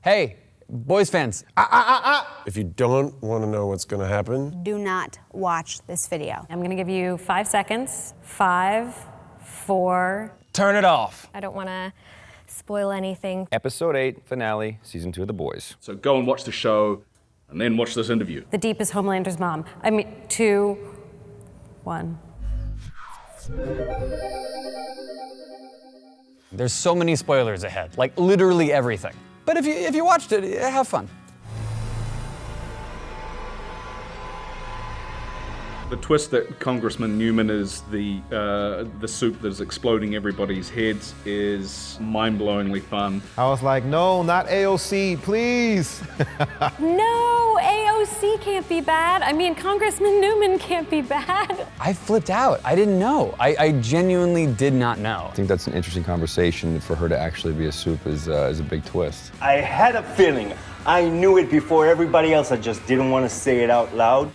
Hey, boys fans. If you don't want to know what's going to happen, do not watch this video. I'm gonna give you 5 seconds. 5, 4. Turn it off. I don't wanna spoil anything. Episode 8, finale, season 2 of The Boys. So go and watch the show, and then watch this interview. The Deep is Homelander's mom. 2, 1. There's so many spoilers ahead, like literally everything. But if you watched it, have fun. The twist that Congressman Newman is the soup that is exploding everybody's heads is mind-blowingly fun. I was like, no, not AOC, please. No, AOC can't be bad. Congressman Newman can't be bad. I flipped out. I didn't know. I genuinely did not know. I think that's an interesting conversation. For her to actually be a soup is a big twist. I had a feeling. I knew it before everybody else. I just didn't want to say it out loud.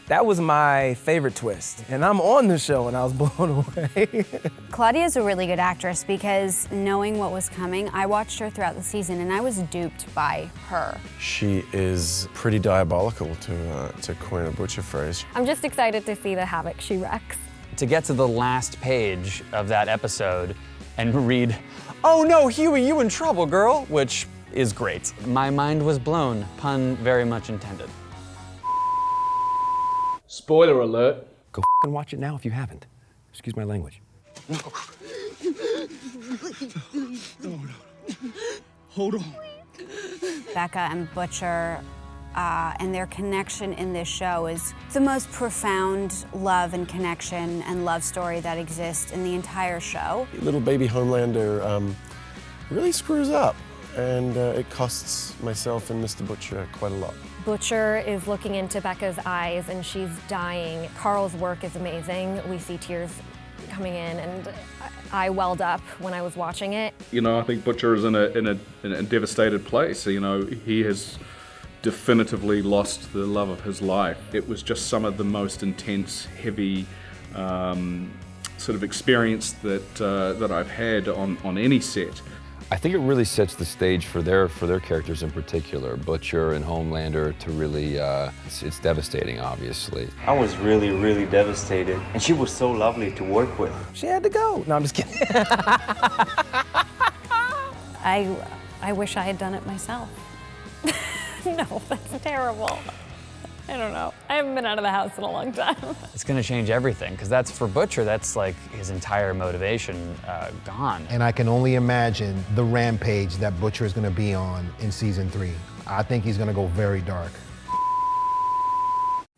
That was my favorite twist. And I'm on the show and I was blown away. Claudia's a really good actress because knowing what was coming, I watched her throughout the season and I was duped by her. she is pretty diabolical, to coin a Butcher phrase. I'm just excited to see the havoc she wrecks. To get to the last page of that episode and read, "Oh no, Huey, you in trouble, girl," which is great. My mind was blown, pun very much intended. Spoiler alert. Go and watch it now if you haven't. Excuse my language. Hold on. Becca and Butcher and their connection in this show is the most profound love and connection and love story that exists in the entire show. Little baby Homelander really screws up, and it costs myself and Mr. Butcher quite a lot. Butcher is looking into Becca's eyes and she's dying. Carl's work is amazing. We see tears coming in and I welled up when I was watching it. I think Butcher is in a devastated place. He has definitively lost the love of his life. It was just some of the most intense, heavy sort of experience that I've had on any set. I think it really sets the stage for their characters in particular, Butcher and Homelander, to really, it's devastating, obviously. I was really, really devastated. And she was so lovely to work with. She had to go. No, I'm just kidding. I wish I had done it myself. No, that's terrible. I don't know. I haven't been out of the house in a long time. It's gonna change everything, because that's, for Butcher, that's like his entire motivation gone. And I can only imagine the rampage that Butcher is gonna be on in season 3. I think he's gonna go very dark.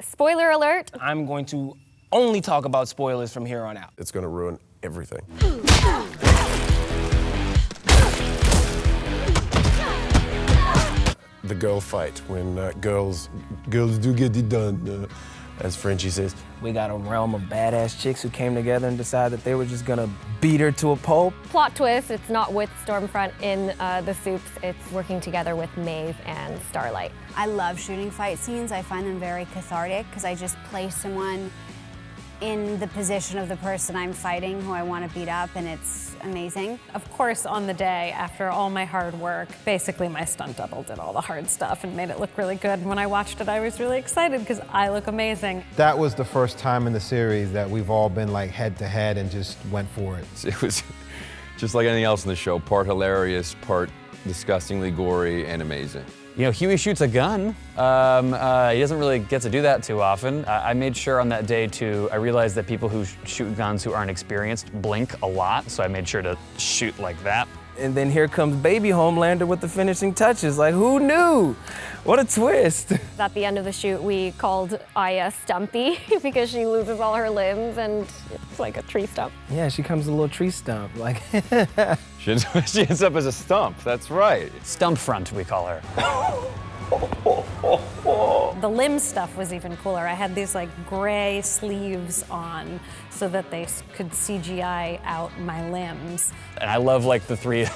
Spoiler alert. I'm going to only talk about spoilers from here on out. It's going to ruin everything. The girl fight, when girls do get it done, as Frenchie says. We got a realm of badass chicks who came together and decided that they were just gonna beat her to a pulp. Plot twist, it's not with Stormfront in the soups, it's working together with Maeve and Starlight. I love shooting fight scenes. I find them very cathartic because I just place someone in the position of the person I'm fighting who I want to beat up, and it's amazing. Of course, on the day, after all my hard work, basically my stunt double did all the hard stuff and made it look really good. And when I watched it, I was really excited because I look amazing. That was the first time in the series that we've all been like head to head and just went for it. It was just like anything else in the show, part hilarious, part disgustingly gory and amazing. Huey shoots a gun. He doesn't really get to do that too often. I made sure on that day I realized that people who shoot guns who aren't experienced blink a lot, so I made sure to shoot like that. And then here comes baby Homelander with the finishing touches. Like, who knew? What a twist. At the end of the shoot, we called Aya Stumpy because she loses all her limbs and it's like a tree stump. Yeah, she comes a little tree stump. Like, She ends up as a stump, that's right. Stump front, we call her. The limb stuff was even cooler. I had these like gray sleeves on so that they could CGI out my limbs. And I love like the three,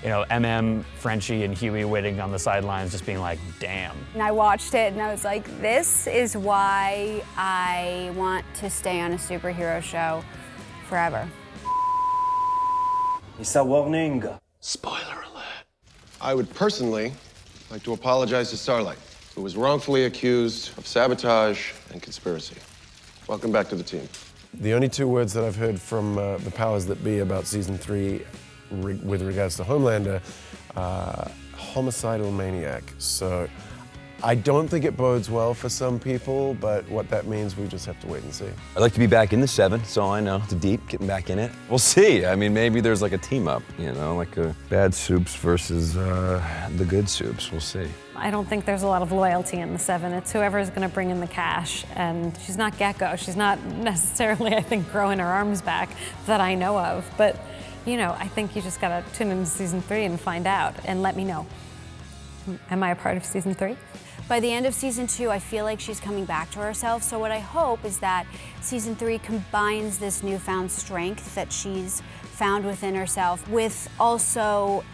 MM, Frenchie, and Huey waiting on the sidelines just being like, damn. And I watched it and I was like, this is why I want to stay on a superhero show forever. It's a warning. Spoiler alert. I would personally like to apologize to Starlight, who was wrongfully accused of sabotage and conspiracy. Welcome back to the team. The only two words that I've heard from the powers that be about season 3 with regards to Homelander, homicidal maniac. So I don't think it bodes well for some people, but what that means, we just have to wait and see. I'd like to be back in the 7, so I know, the deep, getting back in it. We'll see. I mean, maybe there's like a team up, you know, like a bad soups versus the good soups. We'll see. I don't think there's a lot of loyalty in the 7. It's whoever's going to bring in the cash. And she's not Gecko. She's not necessarily, I think, growing her arms back that I know of. But, you know, I think you just got to tune into season 3 and find out and let me know. Am I a part of season 3? By the end of season 2, I feel like she's coming back to herself. So what I hope is that season 3 combines this newfound strength that she's found within herself with also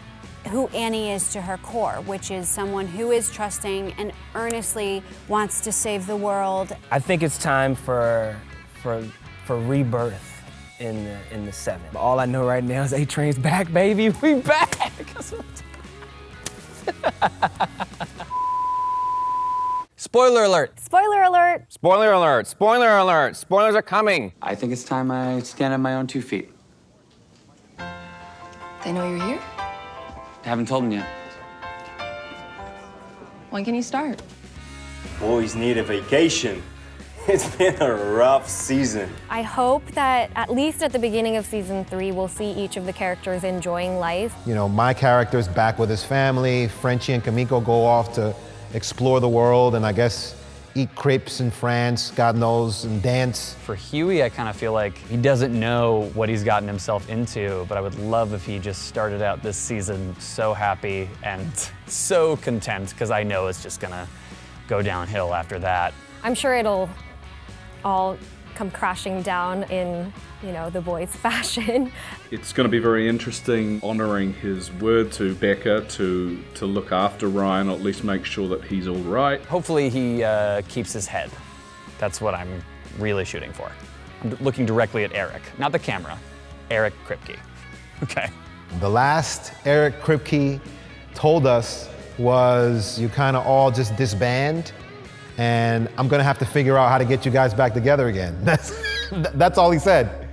who Annie is to her core, which is someone who is trusting and earnestly wants to save the world. I think it's time for rebirth in the 7. All I know right now is A-Train's back, baby. We back. Spoiler alert! Spoiler alert! Spoiler alert! Spoiler alert! Spoilers are coming. I think it's time I stand on my own 2 feet. They know you're here? I haven't told them yet. When can you start? Boys need a vacation. It's been a rough season. I hope that at least at the beginning of season 3, we'll see each of the characters enjoying life. You know, my character's back with his family. Frenchie and Kamiko go off to explore the world and I guess eat crepes in France, God knows, and dance. For Huey, I kind of feel like he doesn't know what he's gotten himself into, but I would love if he just started out this season so happy and so content, because I know it's just gonna go downhill after that. I'm sure it'll all come crashing down in, you know, the boys' fashion. It's going to be very interesting honoring his word to Becca to look after Ryan, or at least make sure that he's all right. Hopefully he keeps his head. That's what I'm really shooting for. I'm looking directly at Eric, not the camera. Eric Kripke. Okay. The last Eric Kripke told us was you kind of all just disband and I'm gonna have to figure out how to get you guys back together again. That's all he said.